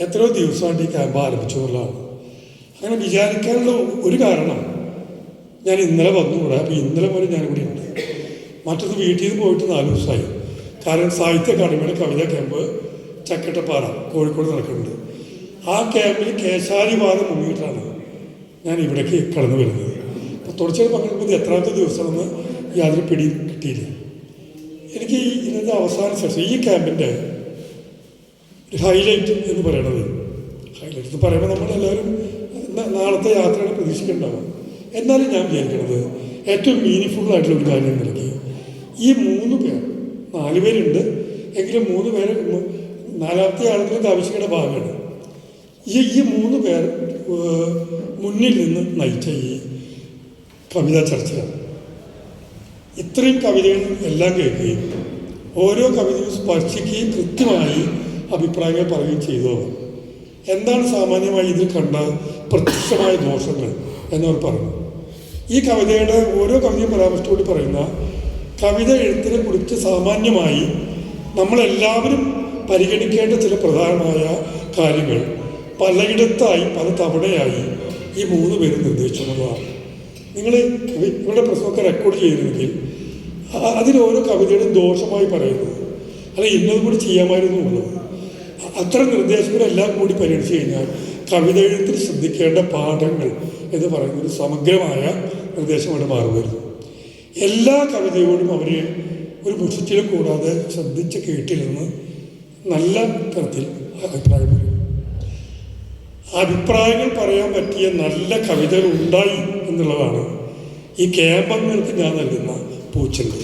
എത്രയോ ദിവസമായിട്ട് ഈ ക്യാമ്പ് ആരംഭിച്ചു എന്നുള്ളതാണ്. അങ്ങനെ വിചാരിക്കാനുള്ള ഒരു കാരണം, ഞാൻ ഇന്നലെ വന്നുകൂടെ, അപ്പോൾ ഇന്നലെ മുതൽ ഞാനിവിടെ ഉണ്ട്. മറ്റൊന്ന് വീട്ടിൽ നിന്ന് പോയിട്ട് 4 ദിവസമായി. കാരണം സാഹിത്യ അക്കാദമിയുടെ കവിതാ ക്യാമ്പ് ചക്കട്ടപ്പാറ കോഴിക്കോട് നടക്കുന്നുണ്ട്. ആ ക്യാമ്പിൽ കേശാരിവാദം മുങ്ങിയിട്ടാണ് ഞാൻ ഇവിടേക്ക് കടന്നു വരുന്നത്. അപ്പോൾ തുടർച്ചയായി പങ്കെടുക്കുന്നത് എത്രാമത്തെ ദിവസമെന്ന് യാതൊരു പിടി കിട്ടിയില്ല. എനിക്ക് ഇന്നത്തെ അവസാന സെഷൻ ഈ ക്യാമ്പിൻ്റെ ഹൈലൈറ്റ് എന്ന് പറയണത്, ഹൈലൈറ്റ് എന്ന് പറയുമ്പോൾ നമ്മളെല്ലാവരും നാളത്തെ യാത്രയാണ് പ്രതീക്ഷിക്കേണ്ടാവും. എന്നാലും ഞാൻ വിചാരിക്കുന്നത് ഏറ്റവും മീനിങ് ഒരു കാര്യം നൽകി ഈ 3 പേർ, 4 പേരുണ്ട് എങ്കിലും 3 പേര്, 4ാമത്തെ ആളുകൾക്ക് ആവശ്യങ്ങളുടെ ഭാഗമാണ്. ഈ 3 പേർ മുന്നിൽ നിന്ന് നയിച്ച ഈ കവിതാ ചർച്ചയാണ്. ഇത്രയും കവിതകൾ എല്ലാം കേൾക്കുകയും ഓരോ കവിതയും സ്പർശിക്കുകയും കൃത്യമായി അഭിപ്രായങ്ങൾ പറയുകയും ചെയ്തവർ എന്താണ് സാമാന്യമായി ഇതിൽ കണ്ട പ്രത്യക്ഷമായ ദോഷങ്ങൾ എന്നവർ പറഞ്ഞു. ഈ കവിതയുടെ ഓരോ കവിതയും പരാമർശത്തോട് പറയുന്ന കവിത എഴുത്തിനെ കുറിച്ച് സാമാന്യമായി നമ്മളെല്ലാവരും പരിഗണിക്കേണ്ട ചില പ്രധാനമായ കാര്യങ്ങൾ പലയിടത്തായി പല തവണയായി ഈ 3 പേരും നിർദ്ദേശിച്ചുള്ളതാണ്. നിങ്ങൾ ഇവരുടെ പ്രശ്നമൊക്കെ റെക്കോർഡ് ചെയ്തിരുന്നെങ്കിൽ അതിലോരോ കവിതയുടെയും ദോഷമായി പറയുന്നത് അല്ല ഇന്നത് കൂടി ചെയ്യാമായിരുന്നു എന്നുള്ളത്, അത്തരം നിർദ്ദേശങ്ങളെല്ലാം കൂടി പരിഗണിച്ചു കഴിഞ്ഞാൽ കവിത എഴുത്തിൽ ശ്രദ്ധിക്കേണ്ട പാഠങ്ങൾ എന്ന് പറയുന്നൊരു സമഗ്രമായ നിർദ്ദേശമായിട്ട് മാറുമായിരുന്നു. എല്ലാ കവിതയോടും അവർ ഒരു മുഷിച്ചിലും കൂടാതെ ശ്രദ്ധിച്ച് കേട്ടിരുന്ന് നല്ല തരത്തിൽ അഭിപ്രായം പറയും. അഭിപ്രായങ്ങൾ പറയാൻ പറ്റിയ നല്ല കവിതകൾ ഉണ്ടായി എന്നുള്ളതാണ് ഈ ക്യാമ്പങ്ങൾക്ക് ഞാൻ നൽകുന്ന പൂച്ചെണ്ട്.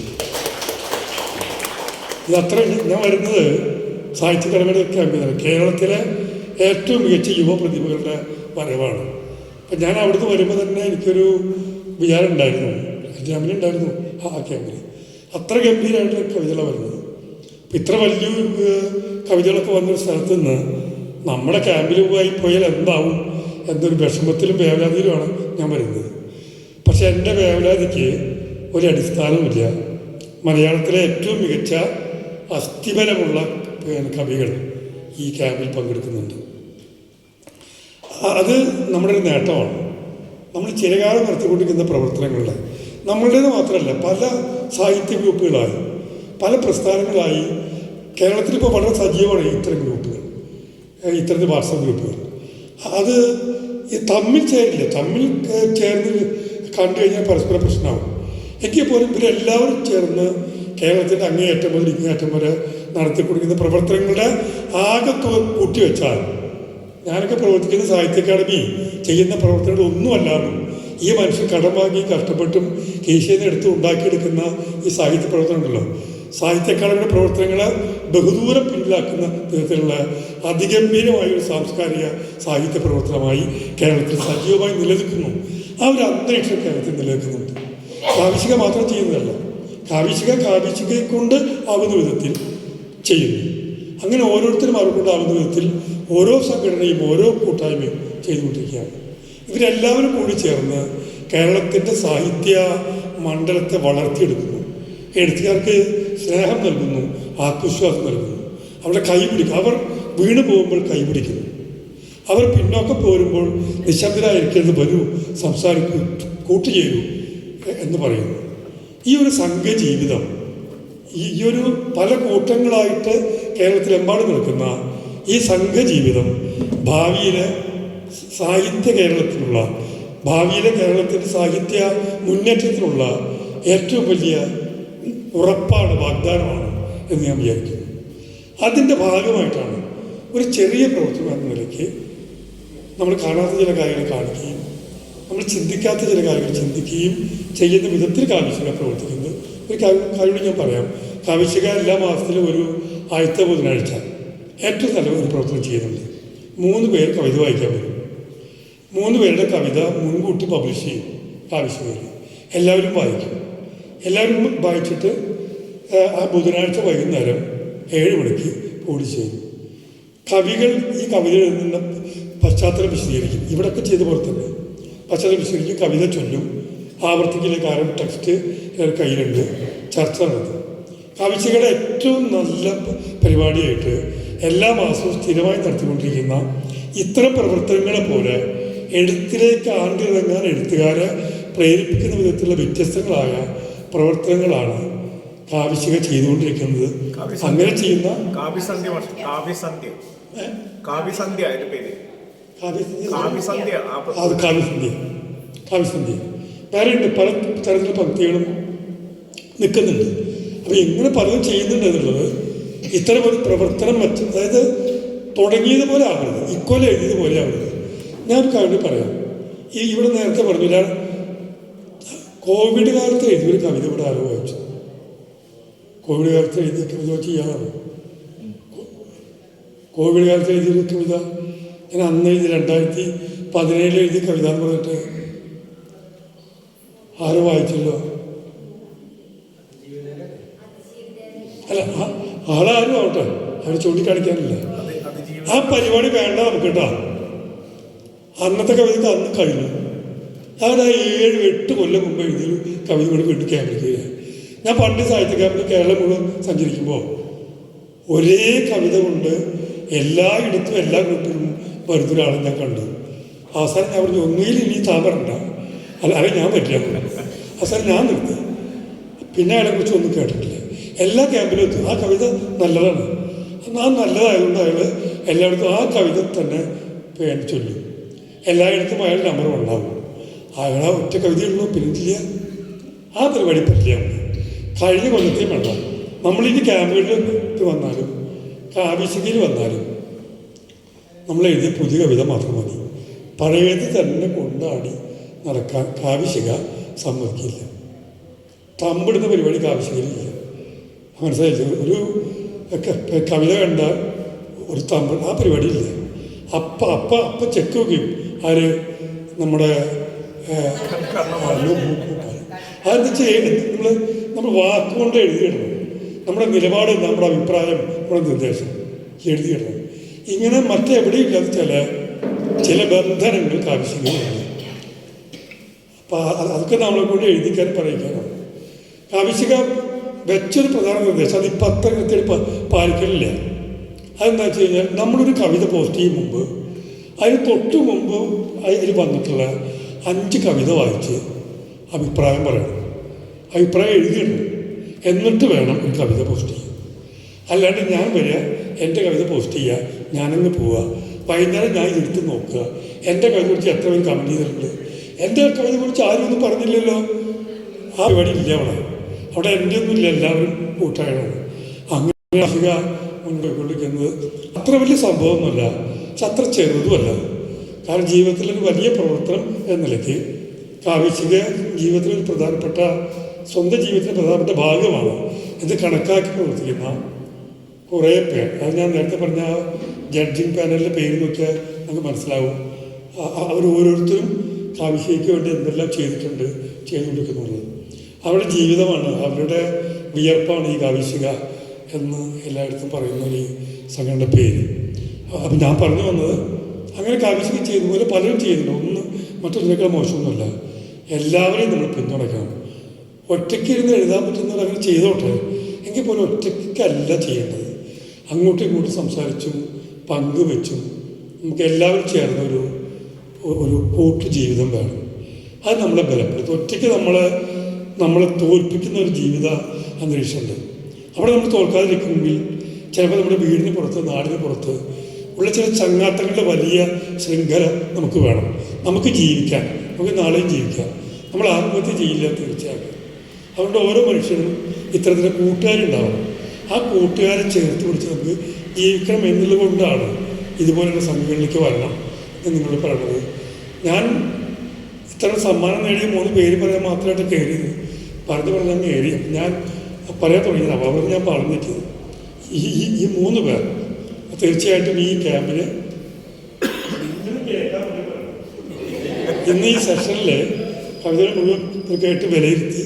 ഇതത്ര ഞാൻ വരുന്നത് സാഹിത്യ അക്കാദമിയുടെ ക്യാമ്പിലാണ്. കേരളത്തിലെ ഏറ്റവും മികച്ച യുവപ്രതിഭകളുടെ വരവാണ്. അപ്പം ഞാൻ അവിടുന്ന് വരുമ്പോൾ തന്നെ എനിക്കൊരു വിചാരം ഉണ്ടായിരുന്നു, ക്യാമ്പിലുണ്ടായിരുന്നു ആ ക്യാമ്പിൽ അത്ര ഗംഭീരമായിട്ടുള്ള കവിതകളാണ് വരുന്നത്. അപ്പം ഇത്ര വലിയ കവിതകളൊക്കെ വന്നൊരു സ്ഥലത്ത് നിന്ന് നമ്മുടെ ക്യാമ്പിൽ പോയാൽ എന്താവും എന്നൊരു വിഷമത്തിലും വേവലാതിയിലുമാണ് ഞാൻ വരുന്നത്. പക്ഷെ എൻ്റെ വേവലാതിക്ക് ഒരു അടിസ്ഥാനവുമില്ല. മലയാളത്തിലെ ഏറ്റവും മികച്ച അസ്ഥിബലമുള്ള കവികൾ ഈ ക്യാമ്പിൽ പങ്കെടുക്കുന്നുണ്ട്. അത് നമ്മുടെ ഒരു നേട്ടമാണ്. നമ്മൾ ചിരകാലം നടത്തിക്കൊണ്ടിരിക്കുന്ന പ്രവർത്തനങ്ങളിൽ നമ്മളുടേത് മാത്രമല്ല, പല സാഹിത്യ ഗ്രൂപ്പുകളായി പല പ്രസ്ഥാനങ്ങളായി കേരളത്തിലിപ്പോൾ വളരെ സജീവമാണ് ഇത്തരം ഗ്രൂപ്പുകൾ, ഇത്തരത്തിൽ വാട്സപ്പ് ഗ്രൂപ്പുകൾ. അത് തമ്മിൽ ചേരില്ല, തമ്മിൽ ചേർന്ന് കണ്ടു കഴിഞ്ഞാൽ പരസ്പര പ്രശ്നമാകും. എങ്കിൽ പോലും ഇവരെല്ലാവരും ചേർന്ന് കേരളത്തിൻ്റെ അങ്ങേയറ്റം മുതൽ ഇങ്ങേയറ്റം വരെ നടത്തിക്കൊടുക്കുന്ന പ്രവർത്തനങ്ങളുടെ ആകത്തുക കൂട്ടിവെച്ചാൽ ഞാനൊക്കെ പ്രവർത്തിക്കുന്ന സാഹിത്യ അക്കാദമി ചെയ്യുന്ന പ്രവർത്തനങ്ങളൊന്നുമല്ലാതെ ഈ മനുഷ്യർ കടം വാങ്ങി കഷ്ടപ്പെട്ടും കീശയിൽ നിന്ന് എടുത്ത് ഉണ്ടാക്കിയെടുക്കുന്ന ഈ സാഹിത്യ പ്രവർത്തനം ഉണ്ടല്ലോ, സാഹിത്യ അക്കാദമിയുടെ പ്രവർത്തനങ്ങളെ ബഹുദൂരം പിന്നിലാക്കുന്ന വിധത്തിലുള്ള അതിഗംഭീരമായൊരു സാംസ്കാരിക സാഹിത്യ പ്രവർത്തനമായി കേരളത്തിൽ സജീവമായി നിലനിൽക്കുന്നു. ആ ഒരു അന്തരീക്ഷം കേരളത്തിൽ നിലനിൽക്കുന്നുണ്ട്. കാവിശിക മാത്രം ചെയ്യുന്നതല്ല, കാവിശികയെ കൊണ്ട് ആവുന്ന വിധത്തിൽ ചെയ്യുന്നു. അങ്ങനെ ഓരോരുത്തരും അവരെക്കൊണ്ടാവുന്ന വിധത്തിൽ ഓരോ സംഘടനയും ഓരോ കൂട്ടായ്മയും ചെയ്തുകൊണ്ടിരിക്കുകയാണ്. ഇവരെല്ലാവരും കൂടി ചേർന്ന് കേരളത്തിൻ്റെ സാഹിത്യ മണ്ഡലത്തെ വളർത്തിയെടുക്കുന്നു. എഴുത്തുകാർക്ക് സ്നേഹം നൽകുന്നു, ആത്മവിശ്വാസം നൽകുന്നു, അവരുടെ കൈപിടിക്കും. അവർ വീണു പോകുമ്പോൾ കൈപിടിക്കുന്നു. അവർ പിന്നോക്കം പോരുമ്പോൾ നിശബ്ദരായിരിക്കരുത്, വരൂ, സംസാരിക്കൂ, കൂട്ടുചേരൂ എന്ന് പറയുന്നു. ഈ ഒരു സംഘജീവിതം, ഈ ഒരു പല കൂട്ടങ്ങളായിട്ട് കേരളത്തിലെമ്പാടും നിൽക്കുന്ന ഈ സംഘജീവിതം ഭാവിയിലെ സാഹിത്യ കേരളത്തിലുള്ള, ഭാവിയിലെ കേരളത്തിൻ്റെ സാഹിത്യ മുന്നേറ്റത്തിനുള്ള ഏറ്റവും വലിയ ഉറപ്പാണ്, വാഗ്ദാനമാണ് എന്ന് ഞാൻ വിചാരിക്കുന്നു. അതിൻ്റെ ഭാഗമായിട്ടാണ് ഒരു ചെറിയ പ്രവർത്തനം എന്ന നിലയ്ക്ക് നമ്മൾ കാണാത്ത ചില കാര്യങ്ങൾ കാണിക്കുകയും നമ്മൾ ചിന്തിക്കാത്ത ചില കാര്യങ്ങൾ ചിന്തിക്കുകയും ചെയ്യുന്ന വിധത്തിൽ കാവിശിക പ്രവർത്തിക്കുന്നത്. ഒരു കാര്യം ഞാൻ പറയാം. കാവിശിക എല്ലാ മാസത്തിലും ഒരു ആദ്യത്തെ ബുധനാഴ്ച ഏറ്റവും നല്ല ഒരു പ്രവർത്തനം ചെയ്യുന്നുണ്ട്. 3 പേർ കവിത വായിക്കാൻ വരും. 3 പേരുടെ കവിത മുൻകൂട്ടി പബ്ലിഷ് ചെയ്യും കാവിശികയിൽ. എല്ലാവരും വായിക്കും. എല്ലാവരും വായിച്ചിട്ട് ആ ബുധനാഴ്ച വൈകുന്നേരം 7 മണിക്ക് കൂടി ചെയ്യും. കവികൾ ഈ കവിത എഴുതുന്ന പശ്ചാത്തലം വിശദീകരിക്കും. ഇവിടെയൊക്കെ ചെയ്ത പോലെ തന്നെ പശ്ചാത്തലം വിശദീകരിക്കും, കവിത ചൊല്ലും, ആവർത്തിക്കില്ല, കാരണം ടെക്സ്റ്റ് കയ്യിലുണ്ട്, ചർച്ച നടത്തും. കാവിശികയുടെ ഏറ്റവും നല്ല പരിപാടിയായിട്ട് എല്ലാ മാസവും സ്ഥിരമായി നടത്തിക്കൊണ്ടിരിക്കുന്ന ഇത്തരം പ്രവർത്തനങ്ങളെ പോലെ എഴുത്തിലേക്ക് ആണ്ടിറങ്ങാൻ എഴുത്തുകാരെ പ്രേരിപ്പിക്കുന്ന വിധത്തിലുള്ള വ്യത്യസ്തങ്ങളായ പ്രവർത്തനങ്ങളാണ് കാവ്യശിക ചെയ്തുകൊണ്ടിരിക്കുന്നത്. അങ്ങനെ ചെയ്യുന്ന കാവ്യസന്ധ്യ വേറെയുണ്ട്, പല തരത്തിലുള്ള പങ്ക്തികളും നിൽക്കുന്നുണ്ട്. അപ്പോൾ എങ്ങനെ പലതും ചെയ്യുന്നുണ്ട് എന്നുള്ളത് ഇത്തരം ഒരു പ്രവർത്തനം അതായത് തുടങ്ങിയതുപോലെ ആവരുത്, ഇക്കൊല്ലം എഴുതിയതുപോലെ ആവരുത്. ഞാൻ കാര്യം പറയാം. ഇവിടെ നേരത്തെ പറഞ്ഞു, ഞാൻ കോവിഡ് കാലത്ത് എഴുതിയൊരു കവിത ഇവിടെ ആരോ വായിച്ചു. കോവിഡ് കാലത്ത് എഴുതിയ കവിത ചെയ്യാനാണ്. കോവിഡ് കാലത്ത് എഴുതിയൊരു കവിത ഞാൻ അന്ന് എഴുതി 2017 എഴുതിയ കവിത എന്ന് പറഞ്ഞിട്ട് ആരോ വായിച്ചല്ലോ. അല്ല, ആളാരും ആവട്ടെ, അവർ ചൂണ്ടിക്കാണിക്കാനില്ല. ആ പരിപാടി വേണ്ട നമുക്ക് കേട്ടോ. അന്നത്തെ കവിതയ്ക്ക് അന്ന് കഴിഞ്ഞു. ഞാൻ 7-8 കൊല്ലം മുമ്പ് എഴുതിയൊരു കവിത കൂടി വീണ്ടും ക്യാമ്പിലേക്ക്. ഞാൻ പണ്ട് സാഹിത്യ ക്യാമ്പിൽ കേരളം മുഴുവൻ സഞ്ചരിക്കുമ്പോൾ ഒരേ കവിത കൊണ്ട് എല്ലായിടത്തും എല്ലാ ഗ്രൂപ്പിലും വരുന്ന ഒരാളെ ഞാൻ കണ്ടു. അവസാനം ഞാൻ പറഞ്ഞു, ഒന്നുകിൽ ഇനി താമരണ്ട, അല്ലാതെ ഞാൻ പറ്റില്ല. അവസാനം ഞാൻ നിർത്തി. പിന്നെ അയാളെക്കുറിച്ച് ഒന്നും കേട്ടിട്ടില്ല. എല്ലാ ക്യാമ്പിലും എത്തും. ആ കവിത നല്ലതാണ്. ആ നല്ലതായതുകൊണ്ട് അയാൾ എല്ലായിടത്തും ആ കവിത തന്നെ പേര് ചൊല്ലും. എല്ലായിടത്തും അയാൾ നമ്പർ ഉണ്ടാവും. അയാളെ ഒറ്റ കവിതയുള്ളൂ, പിന്നില്ല. ആ പരിപാടി പറ്റില്ല. കഴിഞ്ഞ കൊല്ലത്തെയും വേണ്ട. നമ്മളിനി ക്യാമ്പുകളിൽ വന്നാലും കാവ്യശികയിൽ വന്നാലും നമ്മൾ എഴുതിയ പുതിയ കവിത മാത്രം മതി. പഴയത് തന്നെ കൊണ്ടാടി നടക്കാൻ കാവ്യശിക സമ്മതിക്കില്ല. തമ്പിടുന്ന പരിപാടി കാവ്യശികയിലില്ല. മനസ്സിലായില്ല? ഒരു കവിത കണ്ടാൽ ഒരു തമ്പ്, ആ പരിപാടിയില്ല. അപ്പം ചെക്ക് വെക്കും. ആര്? നമ്മുടെ അതെന്താ ചെയ്യേണ്ടത്? നമ്മൾ വാക്കുകൊണ്ട് എഴുതിയിടണം. നമ്മുടെ നിലപാട്, നമ്മുടെ അഭിപ്രായം, നമ്മുടെ നിർദ്ദേശം എഴുതിയിടണം. ഇങ്ങനെ മറ്റെവിടെയും ഇല്ലാത്ത ചില ബന്ധനങ്ങൾ കാവ്യശികയിലാണ്. അപ്പം അതൊക്കെ നമ്മളെ കൊണ്ട് എഴുതിക്കാൻ പറയിക്കാനാണ്. കാവ്യശിക വെച്ചൊരു പ്രധാന നിർദ്ദേശം, അത് ഇപ്പം അത്ര കൃത്യമായിട്ട് പാലിക്കലില്ല. അതെന്താ വെച്ച് കഴിഞ്ഞാൽ, നമ്മളൊരു കവിത പോസ്റ്റ് ചെയ്യും മുമ്പ് അതിന് തൊട്ട് മുമ്പ് അതിൽ വന്നിട്ടുള്ള 5 കവിത വായിച്ച് അഭിപ്രായം പറയണം. അഭിപ്രായം എഴുതിയിടണം. എന്നിട്ട് വേണം ഒരു കവിത പോസ്റ്റ് ചെയ്യാൻ. അല്ലാണ്ട് ഞാൻ വരിക, എൻ്റെ കവിത പോസ്റ്റ് ചെയ്യുക, ഞാനങ്ങ് പോവുക, വൈകുന്നേരം ഞാൻ എടുത്ത് നോക്കുക, എൻ്റെ കവിത കുറിച്ച് എത്ര പേര് കമൻറ്റ് ചെയ്തിട്ടുണ്ട്, എൻ്റെ കവിത കുറിച്ച് ആരും ഒന്നും പറഞ്ഞില്ലല്ലോ. ആ പരിപാടി ഇല്ല അവിടെ എൻ്റെ ഒന്നുമില്ല, എല്ലാവരും കൂട്ടായാണ്. അങ്ങനെ കാവ്യശിക മുൻപോയിക്കൊണ്ടിരിക്കുന്നത് അത്ര വലിയ സംഭവമൊന്നുമല്ല, പക്ഷെ അത്ര ചെറുതുമല്ല. കാരണം ജീവിതത്തിലൊരു വലിയ പ്രവർത്തനം എന്ന നിലയ്ക്ക് കാവ്യശിക ജീവിതത്തിലൊരു പ്രധാനപ്പെട്ട, സ്വന്തം ജീവിതത്തിൻ്റെ പ്രധാനപ്പെട്ട ഭാഗമാണ് ഇത് കണക്കാക്കി പ്രവർത്തിക്കുന്ന കുറേ പേർ. അത് ഞാൻ നേരത്തെ പറഞ്ഞ ജഡ്ജിങ് പാനലിൻ്റെ പേര് നോക്കിയാൽ നമുക്ക് മനസ്സിലാവും. അവർ ഓരോരുത്തരും കാവ്യശികയ്ക്ക് വേണ്ടി എന്തെല്ലാം ചെയ്തുകൊണ്ടിരിക്കുന്നുള്ളത്. അവരുടെ ജീവിതമാണ്, അവരുടെ വിയർപ്പാണ് ഈ കാവ്യശിക എന്ന് എല്ലായിടത്തും പറയുന്ന ഒരു സംഘടനയുടെ പേര്. അപ്പം ഞാൻ പറഞ്ഞു വന്നത്, അങ്ങനെ കാവ്യശിക ചെയ്തതുപോലെ പലരും ചെയ്യുന്നുണ്ട്. ഒന്നും മറ്റൊന്നിനേക്കാൾ മോശമൊന്നുമല്ല. എല്ലാവരെയും നമ്മൾ പിന്തുണയ്ക്കണം. ഒറ്റയ്ക്ക് ഇരുന്ന് എഴുതാൻ പറ്റുന്നവർ അങ്ങനെ ചെയ്തോട്ടെ. എങ്കിൽ പോലും ഒറ്റയ്ക്കല്ല ചെയ്യേണ്ടത്. അങ്ങോട്ടും ഇങ്ങോട്ടും സംസാരിച്ചും പങ്കുവെച്ചും നമുക്ക് എല്ലാവരും ചേർന്ന ഒരു കൂട്ടു ജീവിതം വേണം. അത് നമ്മളെ ബലപ്പെടുത്തും. ഒറ്റയ്ക്ക് നമ്മളെ തോൽപ്പിക്കുന്ന ഒരു ജീവിത അന്തരീക്ഷമുണ്ട്. അവിടെ നമ്മൾ തോൽക്കാതിരിക്കുമെങ്കിൽ ചിലപ്പോൾ നമ്മുടെ വീടിന് പുറത്ത്, നാടിന് പുറത്ത് ഉള്ള ചില ചങ്ങാത്തങ്ങളുടെ വലിയ ശൃംഖല നമുക്ക് വേണം. നമുക്ക് ജീവിക്കാൻ, നമുക്ക് നാളെയും ജീവിക്കാം. നമ്മൾ ആത്മഹത്യ ചെയ്യില്ല തീർച്ചയായും. അതുകൊണ്ട് ഓരോ മനുഷ്യനും ഇത്തരത്തിലുള്ള കൂട്ടുകാരുണ്ടാവണം. ആ കൂട്ടുകാരെ ചേർത്ത് പിടിച്ച് നമുക്ക് ജീവിക്കണം എന്നുള്ളത് കൊണ്ടാണ് ഇതുപോലുള്ള സംഘങ്ങളിലേക്ക് വരണം എന്ന് നിങ്ങൾ പറയുന്നത്. ഞാൻ ഇത്തരം സമ്മാനം നേടിയ 3 പേര് പറയാൻ മാത്രമായിട്ട് കയറിയത്, പറഞ്ഞാൽ കയറി ഞാൻ പറയാൻ തുടങ്ങിയത്. അവർ ഞാൻ പറഞ്ഞിട്ട് ഈ 3 പേർ തീർച്ചയായിട്ടും ഈ ക്യാമ്പിൽ ഇന്ന് ഈ സെഷനിൽ കവിതകൾ മുഴുവൻ കേട്ട് വിലയിരുത്തി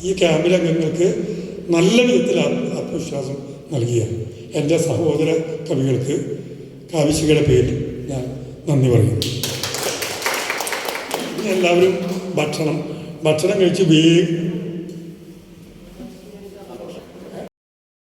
ഈ ക്യാമ്പിലെ അംഗങ്ങൾക്ക് നല്ല വിധത്തിൽ ആത്മവിശ്വാസം നൽകിയ എൻ്റെ സഹോദര കവികൾക്ക് കാവ്യശികയുടെ പേരിൽ ഞാൻ നന്ദി പറയുന്നു. എല്ലാവരും ഭക്ഷണം കഴിച്ച്